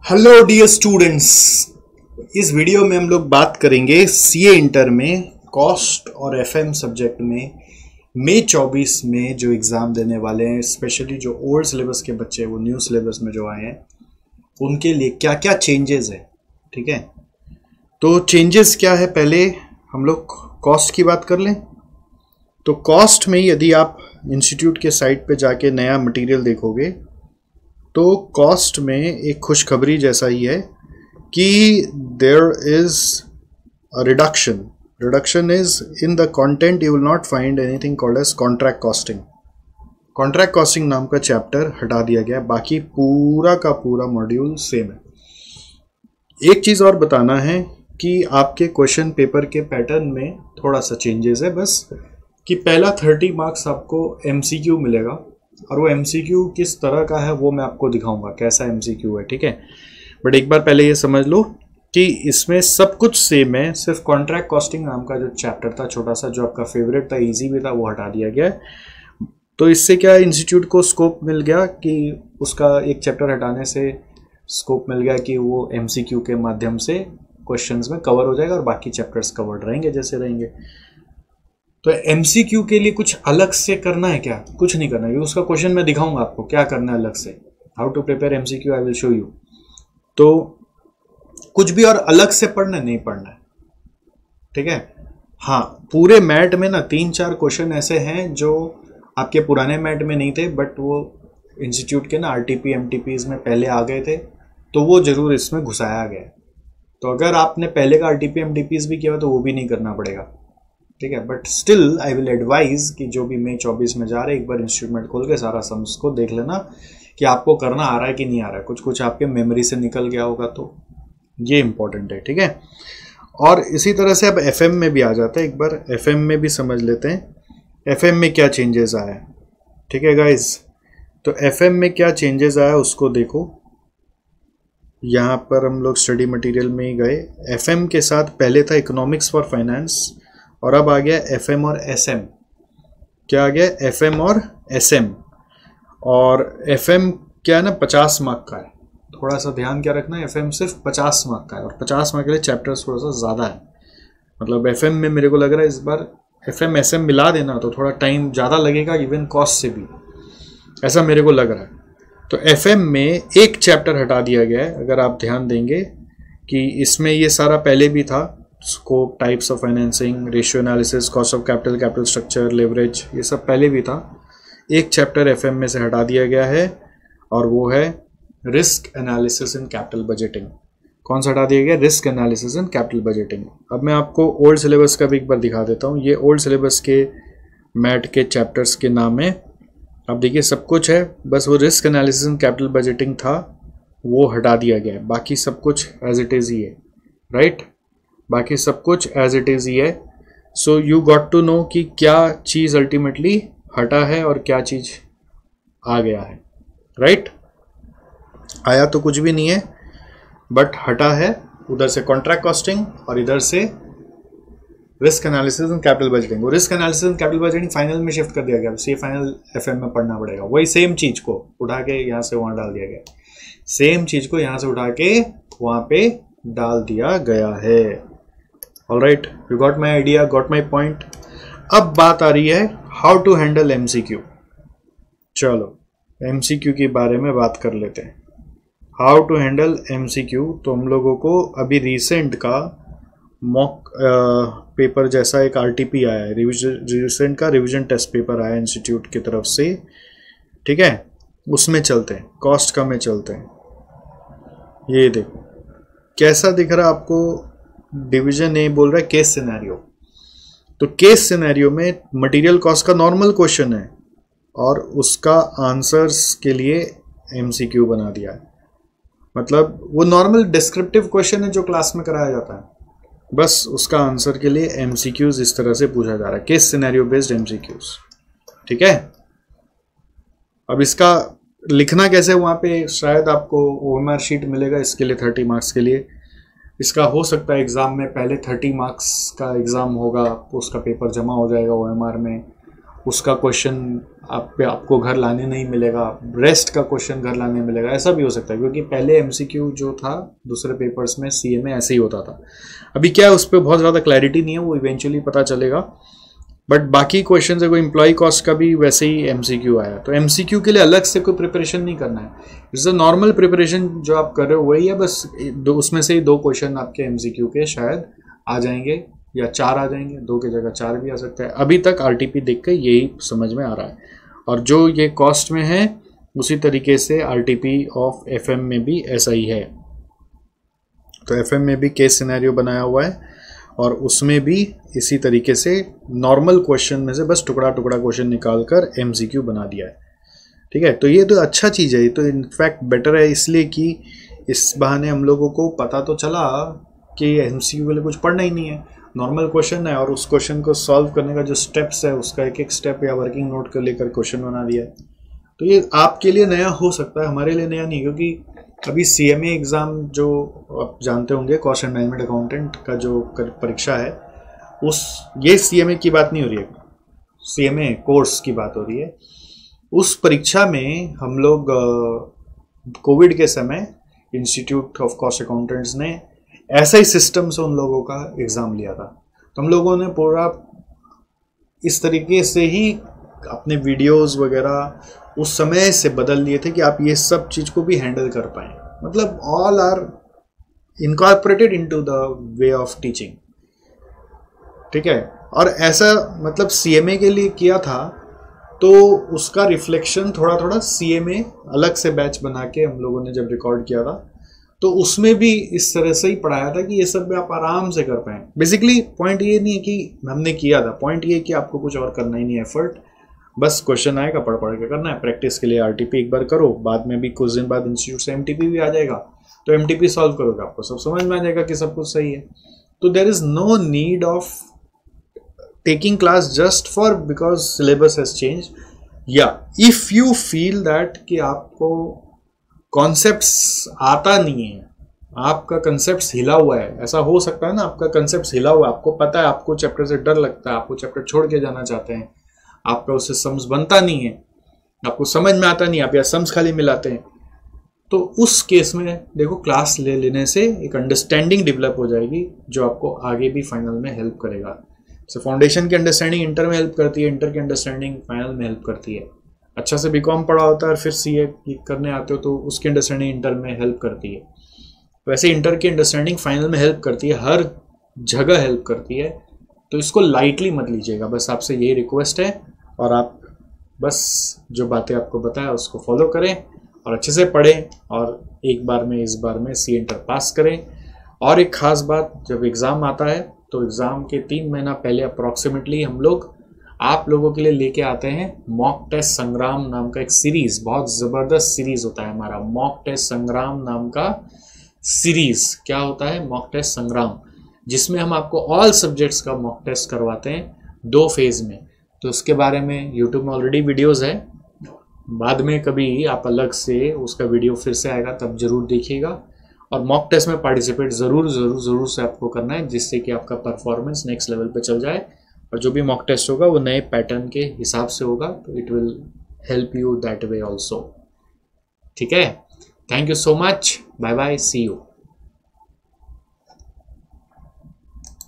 Hello dear students. इस video में हम लोग बात करेंगे सीए इंटर में कॉस्ट और एफएम सब्जेक्ट में मई 24 में जो एग्ज़ाम देने वाले हैं, स्पेशली जो ओल्ड सिलेबस के बच्चे हैं वो न्यू सिलेबस में जो आए हैं उनके लिए क्या क्या चेंजेस है। ठीक है, तो चेंजेस क्या है, पहले हम लोग कॉस्ट की बात कर लें। तो कॉस्ट में यदि आप इंस्टीट्यूट के साइट पे जाके नया मटेरियल देखोगे तो कॉस्ट में एक खुशखबरी जैसा ही है कि there is a reduction is in the content. You will not find anything called as contract costing. Contract costing नाम का चैप्टर हटा दिया गया, बाकी पूरा का पूरा मॉड्यूल सेम है। एक चीज़ और बताना है कि आपके क्वेश्चन पेपर के पैटर्न में थोड़ा सा चेंजेस है, बस कि पहला 30 मार्क्स आपको एमसीक्यू मिलेगा और वो एमसीक्यू किस तरह का है वो मैं आपको दिखाऊंगा कैसा एमसीक्यू है। ठीक है, बट एक बार पहले ये समझ लो कि इसमें सब कुछ सेम है, सिर्फ कॉन्ट्रैक्ट कॉस्टिंग नाम का जो चैप्टर था छोटा सा, जो आपका फेवरेट था, इजी भी था, वो हटा दिया गया है। तो इससे क्या इंस्टीट्यूट को स्कोप मिल गया कि उसका एक चैप्टर हटाने से स्कोप मिल गया कि वो एमसीक्यू के माध्यम से क्वेश्चंस में कवर हो जाएगा और बाकी चैप्टर्स कवर्ड रहेंगे जैसे रहेंगे। तो एमसीक्यू के लिए कुछ अलग से करना है क्या? कुछ नहीं करना है, उसका क्वेश्चन मैं दिखाऊंगा आपको क्या करना है अलग से। How to prepare MCQ I will show you. तो कुछ भी और अलग से पढ़ना नहीं पढ़ना है, ठीक है। हाँ, पूरे मैट में ना 3-4 क्वेश्चन ऐसे हैं जो आपके पुराने मैट में नहीं थे, बट वो इंस्टीट्यूट के ना आरटीपी एमटीपीज में पहले आ गए थे, तो वो जरूर इसमें घुसाया गया। तो अगर आपने पहले का आरटीपी एमटीपीज भी किया तो वो भी नहीं करना पड़ेगा, ठीक है। But still I will advise कि जो भी मई 24 में जा रहे हैं एक बार इंस्ट्रूमेंट खोल के सारा सम्स को देख लेना कि आपको करना आ रहा है कि नहीं आ रहा है। कुछ कुछ आपके मेमोरी से निकल गया होगा तो ये इंपॉर्टेंट है, ठीक है। और इसी तरह से अब एफएम में भी आ जाते हैं, एक बार एफएम में भी समझ लेते हैं एफएम में क्या चेंजेस आया है। ठीक है गाइज, तो एफएम में क्या चेंजेस आया उसको देखो। यहाँ पर हम लोग स्टडी मटेरियल में ही गए। एफएम के साथ पहले था इकोनॉमिक्स फॉर फाइनेंस और अब आ गया एफएम और एसएम। क्या आ गया? एफएम और एसएम। और एफएम क्या है ना, 50 मार्क का है। थोड़ा सा ध्यान क्या रखना है, एफएम सिर्फ 50 मार्क का है और 50 मार्क के लिए चैप्टर्स थोड़ा सा ज़्यादा है। मतलब एफएम में मेरे को लग रहा है इस बार एफएम एसएम मिला देना तो थोड़ा टाइम ज़्यादा लगेगा, इवन कॉस्ट से भी, ऐसा मेरे को लग रहा है। तो एफएम में एक चैप्टर हटा दिया गया है। अगर आप ध्यान देंगे कि इसमें ये सारा पहले भी था, scope, types of financing, ratio analysis, cost of capital, capital structure, leverage, ये सब पहले भी था। एक चैप्टर एफएम में से हटा दिया गया है और वो है risk analysis in capital budgeting. कौन सा हटा दिया गया? Risk analysis in capital budgeting. अब मैं आपको ओल्ड सिलेबस का भी एक बार दिखा देता हूँ। ये ओल्ड सिलेबस के मैट के चैप्टर्स के नाम है। अब देखिए सब कुछ है, बस वो risk analysis in capital budgeting था वो हटा दिया गया है, बाकी सब कुछ एज इट इज़ ही है, राइट। बाकी सब कुछ एज इट इज़ ही है। So you got to know कि क्या चीज़ अल्टीमेटली हटा है और क्या चीज़ आ गया है, राइट। आया तो कुछ भी नहीं है, बट हटा है उधर से कॉन्ट्रैक्ट कॉस्टिंग और इधर से risk analysis and capital budgeting. वो risk analysis and capital budgeting final में शिफ्ट कर दिया गया, सी फाइनल एफएम में पढ़ना पड़ेगा। वही सेम चीज़ को उठा के यहाँ से वहाँ डाल दिया गया, सेम चीज़ को यहाँ से उठा के वहाँ पे डाल दिया गया है। Alright, you got my idea, got my point. अब बात आ रही है हाउ टू हैंडल एमसीक्यू। चलो एमसीक्यू के बारे में बात कर लेते हैं। हाउ टू हैंडल एमसीक्यू, तो हम लोगों को अभी रिसेंट का मॉक पेपर जैसा एक आरटीपी आया है, रिसेंट का रिवीजन टेस्ट पेपर आया इंस्टीट्यूट की तरफ से, ठीक है। उसमें चलते हैं, कॉस्ट का में चलते हैं। ये देखो कैसा दिख रहा है आपको। डिवीजन ए बोल रहा है केस सिनेरियो। तो केस सिनेरियो में मटेरियल कॉस्ट का नॉर्मल क्वेश्चन है और उसका आंसर्स के लिए एमसीक्यू बना दिया है। मतलब वो नॉर्मल डिस्क्रिप्टिव क्वेश्चन है जो क्लास में कराया जाता है, बस उसका आंसर के लिए एमसीक्यूज इस तरह से पूछा जा रहा है, केस सिनेरियो बेस्ड एमसीक्यूज, ठीक है। अब इसका लिखना कैसे, वहाँ पे शायद आपको ओएमआर शीट मिलेगा इसके लिए 30 मार्क्स के लिए। इसका हो सकता है एग्ज़ाम में पहले 30 मार्क्स का एग्ज़ाम होगा, उसका पेपर जमा हो जाएगा ओएमआर में, उसका क्वेश्चन आपको घर लाने नहीं मिलेगा, रेस्ट का क्वेश्चन घर लाने मिलेगा, ऐसा भी हो सकता है। क्योंकि पहले एमसीक्यू जो था दूसरे पेपर्स में सीए में ऐसे ही होता था। अभी क्या है, उस पर बहुत ज़्यादा क्लैरिटी नहीं है, वो इवेंचुअली पता चलेगा। बट बाकी क्वेश्चन है, कोई एम्प्लॉय कॉस्ट का भी वैसे ही एमसीक्यू आया। तो एमसीक्यू के लिए अलग से कोई प्रिपरेशन नहीं करना है, इट्स अ नॉर्मल प्रिपरेशन जो आप कर रहे हो वही है। बस उसमें से ही 2 क्वेश्चन आपके एमसीक्यू के शायद आ जाएंगे या 4 आ जाएंगे, 2 की जगह 4 भी आ सकता है। अभी तक आरटीपी देख के यही समझ में आ रहा है। और जो ये कॉस्ट में है उसी तरीके से आरटीपी ऑफ एफएम में भी ऐसा ही है। तो एफएम में भी केस सिनेरियो बनाया हुआ है और उसमें भी इसी तरीके से नॉर्मल क्वेश्चन में से बस टुकड़ा टुकड़ा क्वेश्चन निकाल कर एमसीक्यू बना दिया है। ठीक है, तो ये तो अच्छा चीज़ है, ये तो इनफैक्ट बेटर है, इसलिए कि इस बहाने हम लोगों को पता तो चला कि एमसीक्यू के लिए कुछ पढ़ना ही नहीं है, नॉर्मल क्वेश्चन है और उस क्वेश्चन को सॉल्व करने का जो स्टेप्स है उसका एक एक स्टेप या वर्किंग नोट कर लेकर क्वेश्चन बना दिया है। तो ये आपके लिए नया हो सकता है, हमारे लिए नया नहीं, क्योंकि अभी सीएमए एग्ज़ाम जो आप जानते होंगे, कॉस्ट एंड मैनेजमेंट अकाउंटेंट का जो परीक्षा है, ये सीएमए की बात नहीं हो रही है, सीएमए कोर्स की बात हो रही है। उस परीक्षा में हम लोग कोविड के समय इंस्टीट्यूट ऑफ कॉस्ट अकाउंटेंट्स ने ऐसा ही सिस्टम से उन लोगों का एग्ज़ाम लिया था। तो हम लोगों ने पूरा इस तरीके से ही अपने वीडियोस वगैरह उस समय से बदल लिए थे कि आप ये सब चीज़ को भी हैंडल कर पाएँ। मतलब all are incorporated into the way of teaching. ठीक है, और ऐसा मतलब सीएमए के लिए किया था, तो उसका रिफ्लेक्शन थोड़ा थोड़ा सीएमए अलग से बैच बना के हम लोगों ने जब रिकॉर्ड किया था, तो उसमें भी इस तरह से ही पढ़ाया था कि ये सब भी आप आराम से कर पाएँ। बेसिकली पॉइंट ये नहीं है कि हमने किया था, पॉइंट ये है कि आपको कुछ और करना ही नहीं है, एफर्ट बस क्वेश्चन आएगा पढ़ पढ़ के करना है। प्रैक्टिस के लिए आरटीपी एक बार करो, बाद में भी कुछ दिन बाद इंस्टीट्यूट से एमटीपी भी आ जाएगा, तो एमटीपी सॉल्व करोगे, आपको सब समझ में आ जाएगा कि सब कुछ सही है। तो there is no need of taking class just for because syllabus has change, या इफ यू फील दैट कि आपको कॉन्सेप्ट्स आता नहीं है, आपका कंसेप्ट हिला हुआ है, ऐसा हो सकता है ना, आपका कंसेप्ट हिला हुआ है, आपको पता है, आपको चैप्टर से डर लगता है, आपको चैप्टर छोड़ के जाना चाहते हैं, आपका उससे सम्स बनता नहीं है, आपको समझ में आता नहीं, आप या सम्स खाली मिलाते हैं, तो उस केस में देखो क्लास ले लेने से एक अंडरस्टैंडिंग डेवलप हो जाएगी जो आपको आगे भी फाइनल में हेल्प करेगा। जैसे फाउंडेशन की अंडरस्टैंडिंग इंटर में हेल्प करती है, इंटर की अंडरस्टैंडिंग फाइनल में हेल्प करती है। अच्छा से बीकॉम पढ़ा होता है और फिर सीए करने आते हो तो उसकी अंडरस्टैंडिंग इंटर में हेल्प करती है। वैसे इंटर की अंडरस्टैंडिंग फाइनल में हेल्प करती है, हर जगह हेल्प करती है, तो इसको लाइटली मत लीजिएगा। बस आपसे यही रिक्वेस्ट है, और आप बस जो बातें आपको बताया उसको फॉलो करें और अच्छे से पढ़ें और एक बार में इस बार में सी इंटर पास करें। और एक ख़ास बात, जब एग्ज़ाम आता है तो एग्ज़ाम के 3 महीना पहले अप्रॉक्सीमेटली हम लोग आप लोगों के लिए लेके आते हैं मॉक टेस्ट संग्राम नाम का एक सीरीज़, बहुत ज़बरदस्त सीरीज़ होता है हमारा मॉक टेस्ट संग्राम नाम का सीरीज़। क्या होता है मॉक टेस्ट संग्राम, जिसमें हम आपको ऑल सब्जेक्ट्स का मॉक टेस्ट करवाते हैं 2 फेज़ में। तो उसके बारे में यूट्यूब में ऑलरेडी वीडियोज़ है, बाद में कभी आप अलग से उसका वीडियो फिर से आएगा तब जरूर देखिएगा। और मॉक टेस्ट में पार्टिसिपेट ज़रूर से आपको करना है, जिससे कि आपका परफॉर्मेंस नेक्स्ट लेवल पे चल जाए। और जो भी मॉक टेस्ट होगा वो नए पैटर्न के हिसाब से होगा, तो it will help you that way also. ठीक है, thank you so much, bye bye, see you.